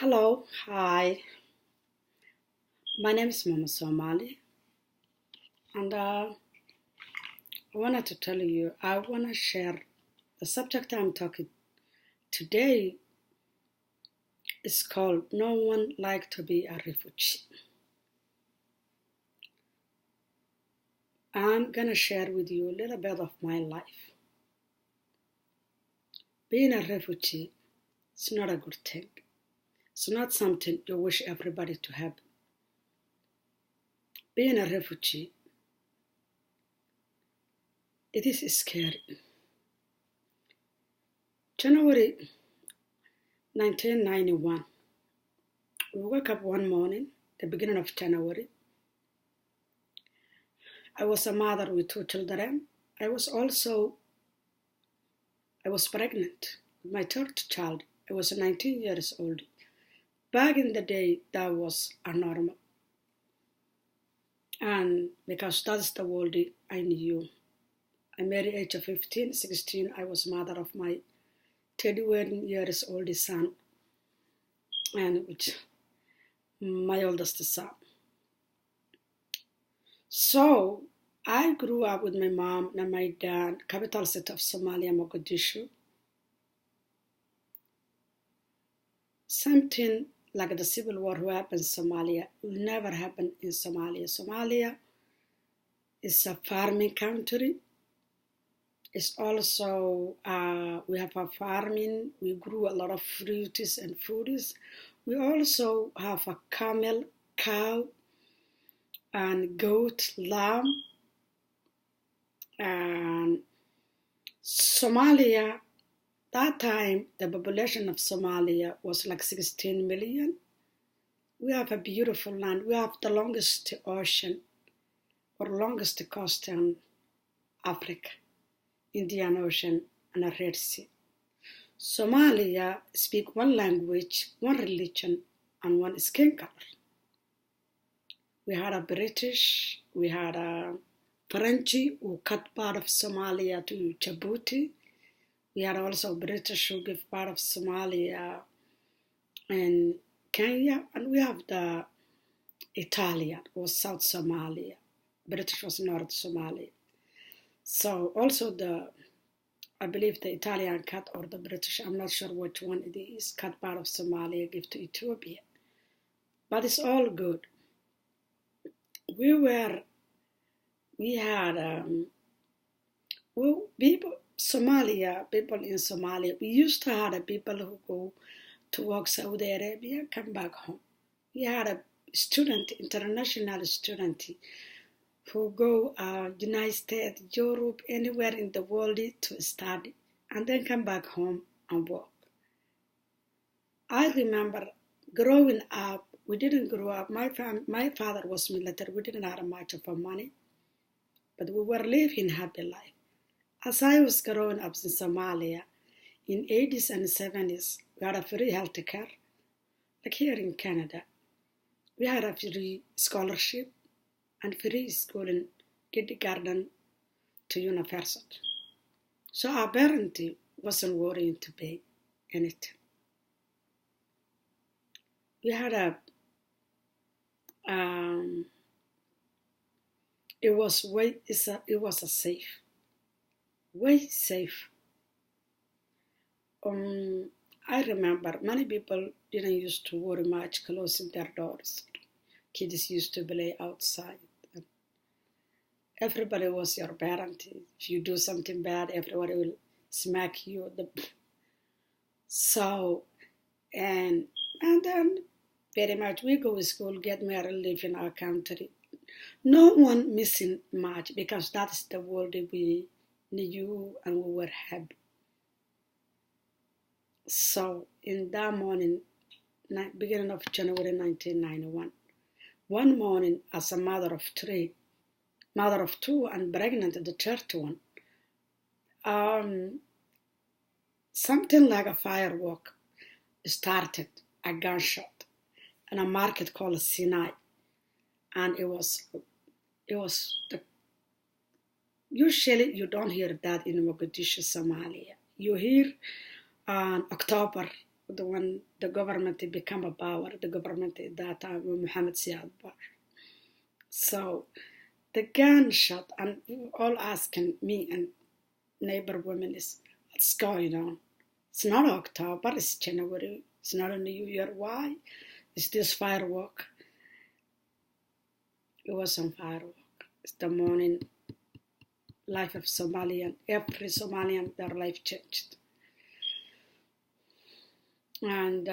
Hello, hi. My name is Mama Somali, and I wanted to tell you, I want to share the subject I'm talking today is called No One Like to Be a Refugee. I'm gonna share with you a little bit of my life. Being a refugee is not a good thing. It's not something you wish everybody to have. Being a refugee, it is scary. January 1991, we woke up one morning, the beginning of January. I was a mother with two children. I was pregnant with my third child. I was 19 years old. Back in the day, that was a normal. And because that's the world I knew. I married age of 15, 16. I was mother of my 31 years old son and with my oldest son. So I grew up with my mom and my dad, capital city of Somalia, Mogadishu. Something like the civil war who happened in Somalia will never happen in Somalia. Somalia is a farming country. It's also, we have a farming, we grew a lot of fruits and foodies. We also have a camel, cow, and goat, lamb. And Somalia, that time, the population of Somalia was like 16 million. We have a beautiful land. We have the longest ocean or longest coast in Africa, Indian Ocean and a Red Sea. Somalia speak one language, one religion, and one skin color. We had a British, we had a French who cut part of Somalia to Djibouti. We had also British who give part of Somalia and Kenya, and we have the Italian was South Somalia. British was North Somalia. So also I believe the Italian cut or the British, I'm not sure which one it is, cut part of Somalia, give to Ethiopia. But it's all good. People in Somalia, we used to have people who go to work Saudi Arabia, come back home. We had a student, international student, who go United States, Europe, anywhere in the world to study, and then come back home and work. I remember growing up, we didn't grow up, my father was military, we didn't have much of money, but we were living happy life. As I was growing up in Somalia, in 80s and 70s, we had a free health care, like here in Canada. We had a free scholarship and free schooling, kindergarten to university. So our parents wasn't worrying to pay anything. We had it was a safe, way safe. I remember many people didn't used to worry much closing their doors. Kids used to play outside. Everybody was your parent. If you do something bad, everybody will smack you. And then very much we go to school, get married, live in our country. No one missing much because that's the world we knew and we were happy. So in that morning, beginning of January 1991, one morning as a mother of two and pregnant the third one, something like a firework started, a gunshot, in a market called Sinai. And it was usually you don't hear that in Mogadishu, Somalia. You hear on October when the government became a power, the government at that time, Muhammad Siad Bar. So the gunshot, and all asking me and neighbor women is, what's going on? It's not October, it's January, it's not a New Year. Why is this firework? It wasn't firework. It's the morning life of Somalian. Every Somalian, their life changed. And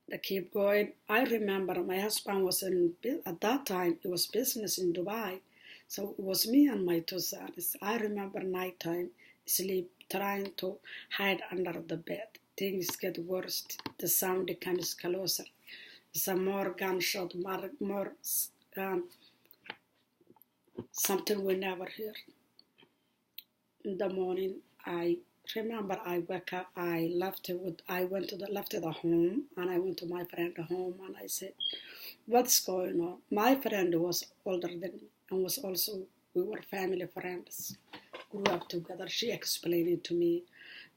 they keep going. I remember my husband was at that time, it was business in Dubai. So it was me and my two sons. I remember nighttime, sleep, trying to hide under the bed. Things get worse. The sound becomes closer. Some more gunshot, more something we never hear. In the morning, I remember I woke up. I left the home, and I went to my friend's home, and I said, "What's going on?" My friend was older than me, and we were family friends, grew up together. She explained it to me.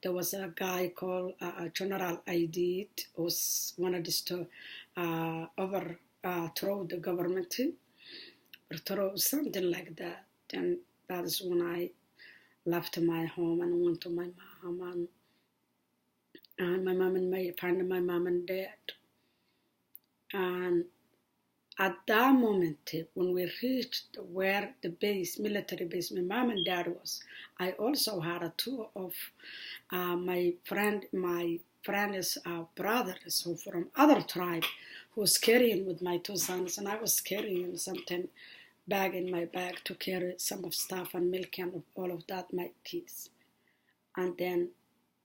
There was a guy called General Aidid who wanted to overthrow the government, or throw something like that. And that is when I left my home and went to my mom, and my mom and dad. And at that moment, when we reached where the military base, my mom and dad was, I also had a tour of my friend's brothers who from other tribe who was carrying with my two sons, and I was carrying something bag in my bag to carry some of stuff and milk and all of that, my kids. And then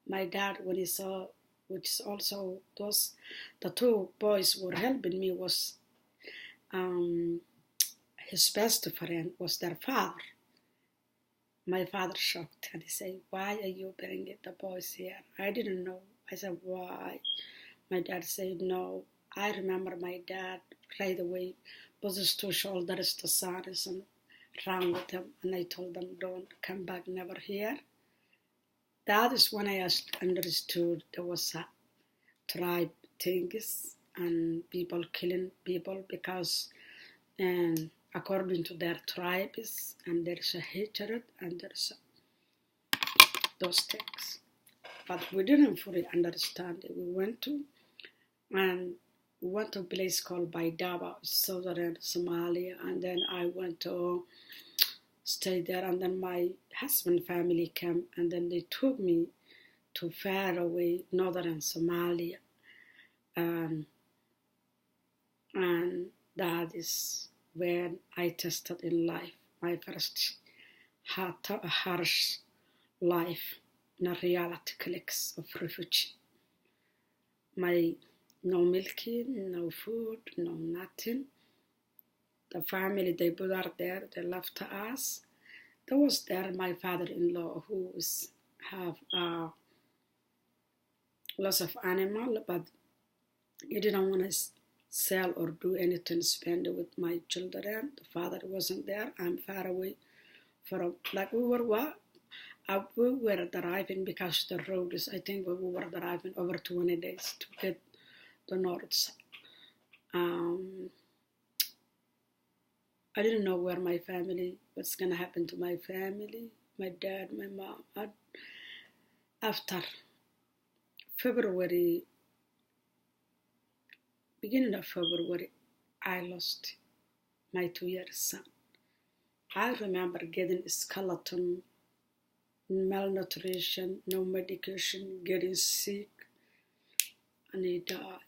my dad, when he saw, which is also the two boys were helping me, was his best friend was their father. My father shocked and he said, "Why are you bringing the boys here?" I didn't know. I said, "Why?" My dad said, "No." I remember my dad right away put his two shoulders to sons and ran with them, and I told them, "Don't come back, never here." That is when I understood there was a tribe things and people killing people because according to their tribes, and there is a hatred and there's those things. But we didn't fully understand it. We went to a place called Baidaba, southern Somalia, and then I went to stay there, and then my husband family came, and then they took me to far away northern Somalia, and that is when I tested in life my first harsh life in a reality clicks of refugee. No milking, no food, no nothing. The family, they both are there, they left us. There was there my father-in-law who have lots of animal, but he didn't want to sell or do anything, spend it with my children. The father wasn't there. I'm far away from, like we were driving because the road is, I think we were driving over 20 days to get the north side. I didn't know where my family, what's going to happen to my family, my dad, my mom. After beginning of February, I lost my 2-year son. I remember getting skeleton, malnutrition, no medication, getting sick, and he died.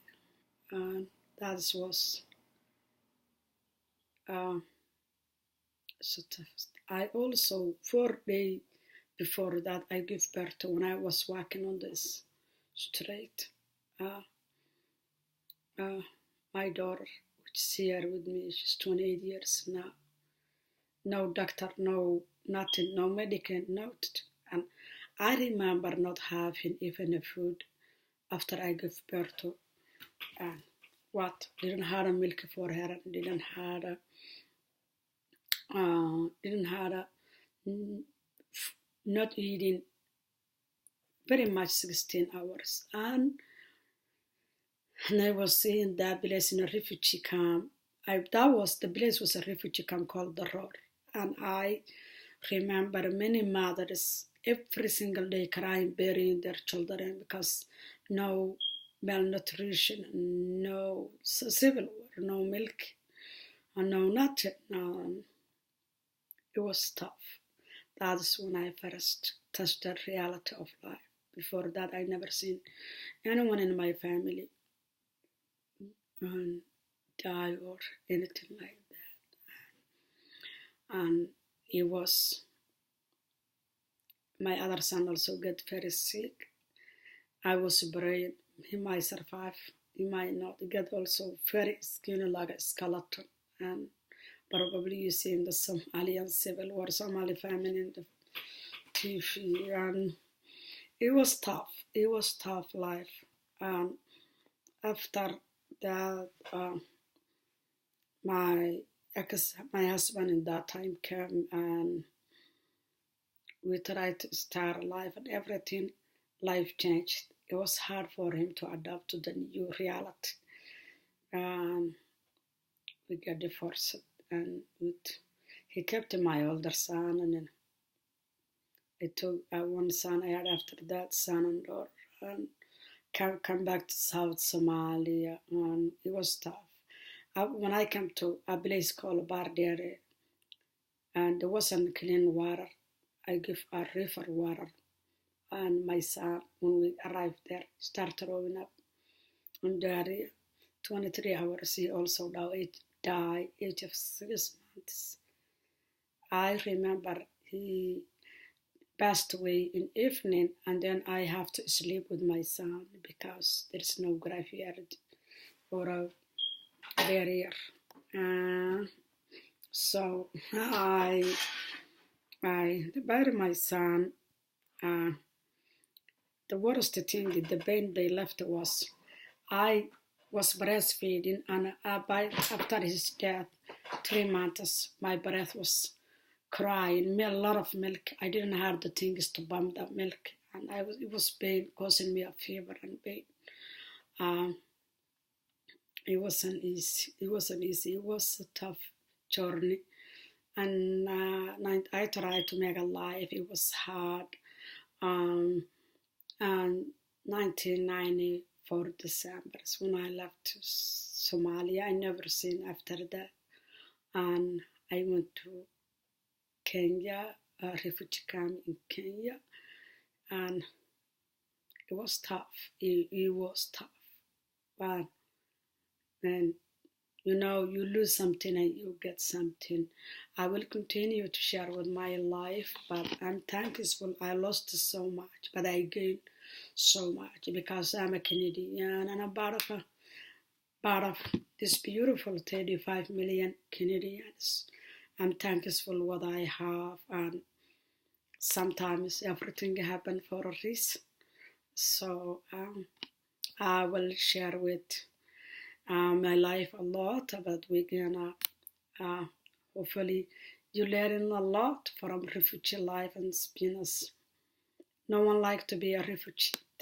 And that was so tough. I also, 4 days before that, I gave birth when I was walking on this street. My daughter, which is here with me, she's 28 years now. No doctor, no nothing, no medical, nothing. And I remember not having even a food after I gave birth to, didn't have a milk for her, didn't have not eating very much 16 hours. And I was seeing that place in a refugee camp. The place was a refugee camp called the Roar. And I remember many mothers every single day crying, burying their children because no malnutrition, no civil war, no milk, and no nothing. It was tough. That's when I first touched the reality of life. Before that, I never seen anyone in my family die or anything like that. And it was my other son also get very sick. I was praying he might survive, he might not. He get also very skinny like a skeleton. And probably you see in the Somalian civil war, Somali famine in the TV. And it was tough. It was tough life. And after that, my husband in that time came and we tried to start life and everything. Life changed. It was hard for him to adapt to the new reality. We got divorced, and he kept my older son, and then I took one son I had after that, son and daughter, and come back to South Somalia, and it was tough. When I came to a place called Bardere, and there wasn't clean water, I give a river water. And my son, when we arrived there, started throwing up. And there, 23 hours, he also died, age of 6 months. I remember he passed away in evening, and then I have to sleep with my son because there's no graveyard or a barrier. So I buried my son. The worst thing, the pain they left was I was breastfeeding, and after his death, 3 months, my breath was crying, a lot of milk. I didn't have the things to pump that milk, and it was pain, causing me a fever and pain. It wasn't easy. It was a tough journey, and I tried to make a life. It was hard. And 1994 December is when I left to Somalia. I never seen after that. And I went to Kenya, a refugee camp in Kenya. And it was tough. It was tough. But then, you lose something and you get something. I will continue to share with my life, but I'm thankful. I lost so much, but I gained so much because I'm a Canadian and I'm part of this beautiful 35 million Canadians. I'm thankful what I have, and sometimes everything happens for a reason. So I will share with my life a lot, but we're gonna hopefully you learn a lot from refugee life and experience. No one like to be a refugee.